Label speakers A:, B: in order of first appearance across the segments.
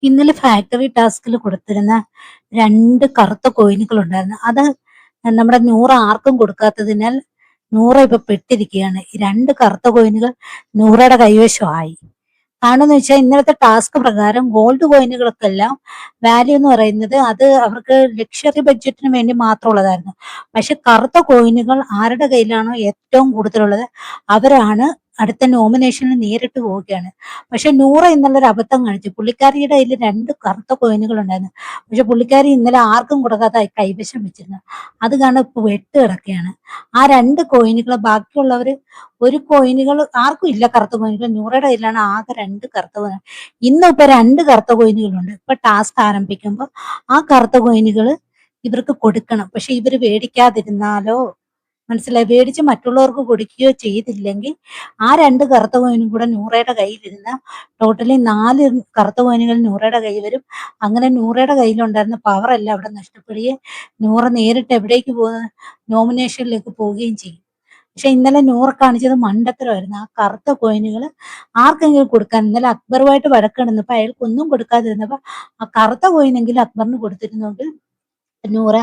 A: ഇന്നലെ ഫാക്ടറി ടാസ്കിൽ കൊടുത്തിരുന്ന 2 കറുത്ത കോയിനുകളുണ്ടായിരുന്നു. അത് നമ്മുടെ നൂറ ആർക്കും കൊടുക്കാത്തതിനാൽ നൂറ ഇപ്പൊ പെട്ടിരിക്കുകയാണ്. ഈ 2 കറുത്ത കോയിനുകൾ നൂറയുടെ കൈവശമായി. കാരണമെന്ന് വെച്ചാൽ ഇന്നലത്തെ ടാസ്ക് പ്രകാരം ഗോൾഡ് കോയിനുകൾക്കെല്ലാം വാല്യൂ എന്ന് പറയുന്നത് അത് അവർക്ക് ലക്ഷറി ബഡ്ജറ്റിന് വേണ്ടി മാത്രമുള്ളതായിരുന്നു. പക്ഷെ കറുത്ത കോയിനുകൾ ആരുടെ കയ്യിലാണോ ഏറ്റവും കൂടുതലുള്ളത് അവരാണ് അടുത്ത നോമിനേഷനിൽ നേരിട്ട് പോവുകയാണ്. പക്ഷെ നൂറ ഇന്നലെ ഒരു അബദ്ധം കാണിച്ചു. പുള്ളിക്കാരിയുടെ കയ്യിൽ 2 കറുത്ത കോയിനുകൾ ഉണ്ടായിരുന്നു. പക്ഷെ പുള്ളിക്കാരി ഇന്നലെ ആർക്കും കൊടുക്കാതെ കൈവശം വെച്ചിരുന്നു. അത് കാരണം ഇപ്പൊ വെട്ട് കിടക്കുകയാണ്. ആ 2 കോയിനുകൾ ബാക്കിയുള്ളവര് ഒരു കോയിനുകൾ ആർക്കും ഇല്ല. കറുത്ത കോയിനുകൾ നൂറയുടെ കയ്യിലാണ് ആകെ 2 കറുത്ത കോയിനുകൾ. ഇന്നിപ്പോ 2 കറുത്ത കോയിനുകളുണ്ട്. ഇപ്പൊ ടാസ്ക് ആരംഭിക്കുമ്പോൾ ആ കറുത്ത കോയിനുകൾ ഇവർക്ക് കൊടുക്കണം. പക്ഷെ ഇവര് മേടിക്കാതിരുന്നാലോ, മനസ്സിലായി, മേടിച്ച് മറ്റുള്ളവർക്ക് കൊടുക്കുകയോ ചെയ്തില്ലെങ്കിൽ ആ 2 കറുത്ത കോയിനും കൂടെ നൂറയുടെ കയ്യിലിരുന്ന ടോട്ടലി 4 കറുത്ത കോയിനുകൾ നൂറയുടെ കയ്യിൽ വരും. അങ്ങനെ നൂറയുടെ കയ്യിലുണ്ടായിരുന്ന പവർ എല്ലാം അവിടെ നഷ്ടപ്പെടുകയും നൂറ നേരിട്ട് എവിടേക്ക് പോകുന്നത്, നോമിനേഷനിലേക്ക് പോവുകയും ചെയ്യും. പക്ഷെ ഇന്നലെ നൂറ കാണിച്ചത് മണ്ടത്തരമായിരുന്നു. ആ കറുത്ത കോയിനുകൾ ആർക്കെങ്കിലും കൊടുക്കാൻ, ഇന്നലെ അക്ബറുമായിട്ട് വഴക്കിടുന്നപ്പോ അയാൾക്ക് ഒന്നും കൊടുക്കാതിരുന്നപ്പോ ആ കറുത്ത കോയിനെങ്കിലും അക്ബറിന് കൊടുത്തിരുന്നെങ്കിൽ നൂറ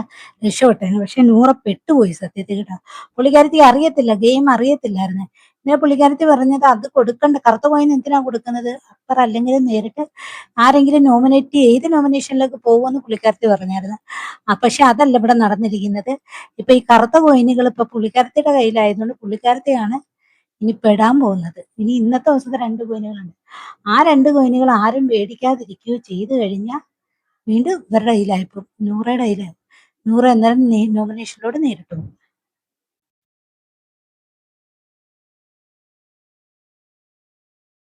A: രക്ഷപ്പെട്ടേനെ. പക്ഷെ നൂറ പെട്ടുപോയി സത്യത്തിൽ കേട്ടോ. പുള്ളിക്കാരത്തി അറിയത്തില്ല, ഗെയിം അറിയത്തില്ലായിരുന്നു. പിന്നെ പുള്ളിക്കാരത്തി പറഞ്ഞത് അത് കൊടുക്കണ്ട, കറുത്ത കോയിൻ എന്തിനാ കൊടുക്കുന്നത്, അക്ബർ അല്ലെങ്കിൽ നേരിട്ട് ആരെങ്കിലും നോമിനേറ്റ് ചെയ്ത് നോമിനേഷനിലേക്ക് പോകുമെന്ന് പുള്ളിക്കാരത്തി പറഞ്ഞായിരുന്നു. പക്ഷെ അതല്ല ഇവിടെ നടന്നിരിക്കുന്നത്. ഇപ്പൊ ഈ കറുത്ത കോയിനുകൾ ഇപ്പൊ പുള്ളിക്കാരത്തിയുടെ കയ്യിലായതുകൊണ്ട് പുള്ളിക്കാരത്തിയാണ് ഇനി പെടാൻ പോകുന്നത്. ഇനി ഇന്നത്തെ ദിവസത്തെ 2 കോയിനുകളുണ്ട്. ആ 2 കോയിനുകൾ ആരും മേടിക്കാതിരിക്കുകയോ ചെയ്തു കഴിഞ്ഞാൽ വീണ്ടും ഇവരുടെ കയ്യിലായിപ്പോ, നൂറയുടെ കയ്യിലായി. നൂറ എന്നാലും നോമിനേഷനിലൂടെ നേരിട്ടു പോകും.